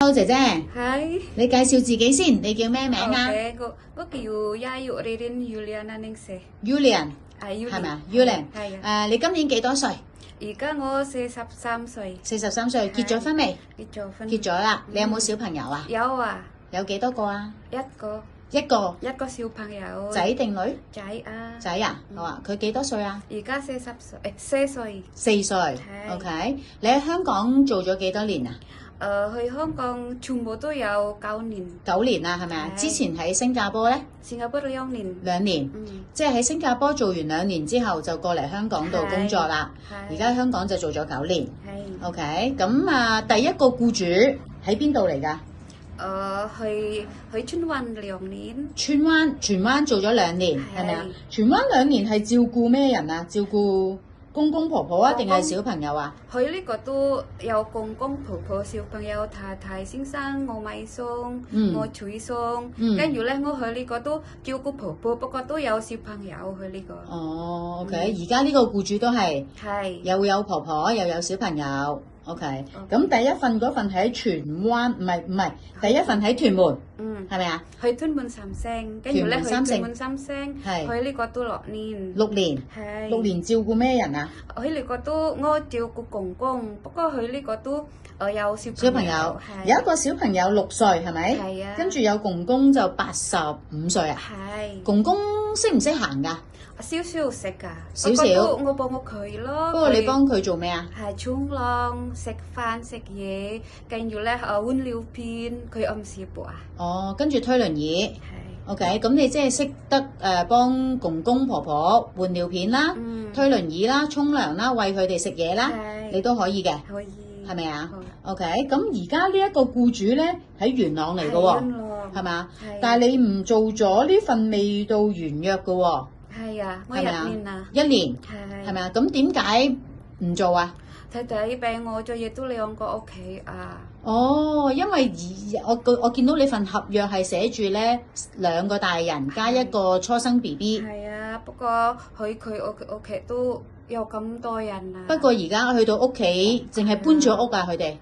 Hello 姐姐，係，你介紹自己先，你叫咩名啊 OK，我叫Yayu Ririn Yuliana Ningsih， ？Julian 係係咪啊？Julian 係啊，你今年幾多歲而家我43歲， ？43歲，結咗婚未？結咗婚，結咗啦，你有冇小朋友啊？有啊，有幾多個啊？一個小朋友，仔定女？仔啊，仔啊，好啊，佢幾多歲啊而家40歲，4歲， ？4歲係，OK。你喺香港做咗幾多年啊去香港全部都有9年， ？9年啦，係咪啊？係之前喺新加坡咧新加坡2年， 2年，即係喺新加坡做完2年之後就過嚟香港度工作啦。係而家香港就做咗9年係， ，OK。咁啊，第一個僱主喺邊度嚟㗎？去荃灣2年，荃灣做咗2年，係咪啊？荃灣2年係照顧咩人啊？照顧公公婆婆啊，定係小朋友啊？佢呢個都有公公婆婆、小朋友、太太、先生，我買餸，我煮餸，跟住咧我去呢個都照顧婆婆，不過都有小朋友去呢個。哦，OK，而家呢個僱主都係又有婆婆又有小朋友。OK，咁第一份嗰份喺荃灣，唔係，第一份喺屯門，係咪啊？去屯門三星，跟住咧去屯門三星，去呢個都6年。6年，係6年照顧咩人啊？佢呢個都我照顧公公，不過佢呢個都有小朋友，有一個小朋友6歲，係咪？係啊。跟住有公公就85歲啊。係。公公識唔識行㗎？少少識㗎，少少。我幫佢咯。不過你幫佢做咩啊？係沖涼、食飯、食嘢，跟住咧換尿片，佢暗示噃啊。哦，跟住推輪椅。係。OK，咁你即係識得幫公公婆婆換尿片啦、推輪椅啦、沖涼啦、餵佢哋食嘢啦，你都可以嘅。可以。係咪啊 ？OK，咁而家呢一個僱主咧喺元朗嚟嘅喎，係嘛？但係你唔做咗呢份未到完約嘅喎。係啊，我1年啊。1年，係咪啊？咁點解唔做啊？太太病我做嘢都2個屋企啊。哦，因為我見到你份合約係寫住咧2個大人加1個初生 BB。係啊，不過佢屋企都有咁多人啊。不過而家去到屋企，淨係搬咗屋啊！佢哋。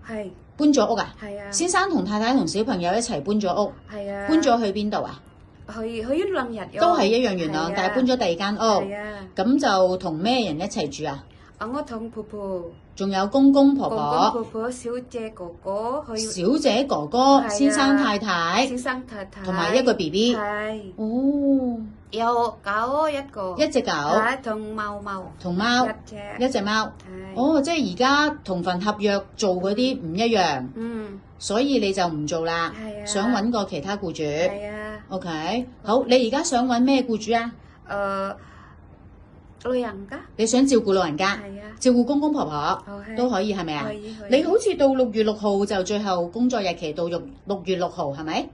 係。搬咗屋啊？係啊。先生同太太同小朋友一齊搬咗屋。係啊。搬咗去邊度啊？去元朗日。都係一樣元朗，但係搬咗第2間屋。係啊。咁就同咩人一齊住啊？我同婆婆。仲有公公婆婆。公公婆婆、小姐哥哥。小姐哥哥、先生太太。先生太太。同埋1個 BB。係。哦。有狗1個。1隻狗。同貓。同貓。1隻貓。哦，即係而家同份合約做嗰啲唔一樣。所以你就唔做啦。係啊。想揾個其他僱主。係啊。OK，好，你而家想揾咩僱主啊？老人家。你想照顧老人家？係啊。照顧公公婆婆都可以，係咪啊？可以。你好似到6月6號就最後工作日期到6月6號，係咪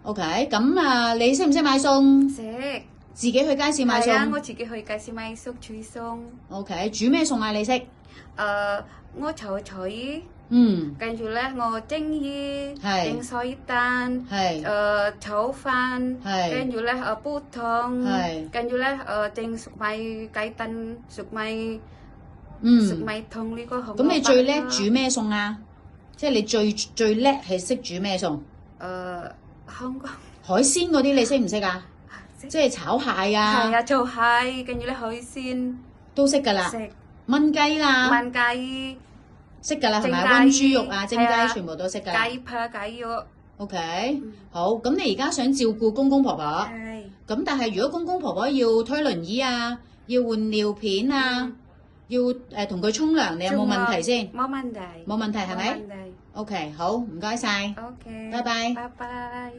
？OK，咁啊，你識唔識買餸？識。自己去街市買餸。係啊，我自己去街市買餸煮餸。OK，煮咩餸啊？你識？我炒菜。跟住咧，我蒸魚，整水蛋，炒飯，跟住咧煲湯，跟住咧整粟米雞蛋、粟米湯呢個紅蘿蔔。咁你最叻煮咩餸啊？即係你最叻係識煮咩餸？香港海鮮嗰啲你識唔識啊？即係炒蟹啊？係啊，炒蟹，跟住咧海鮮都識㗎啦。識。燜雞啦。燜雞。識㗎啦，係咪？燜豬肉啊，蒸雞全部都識㗎。雞扒、雞肉。OK，好。咁你而家想照顧公公婆婆？係。咁但係如果公公婆婆要推輪椅啊，要換尿片啊，要同佢沖涼，你有冇問題先？冇問題。冇問題係咪？冇問題。OK，好，唔該晒。OK。拜拜。拜拜。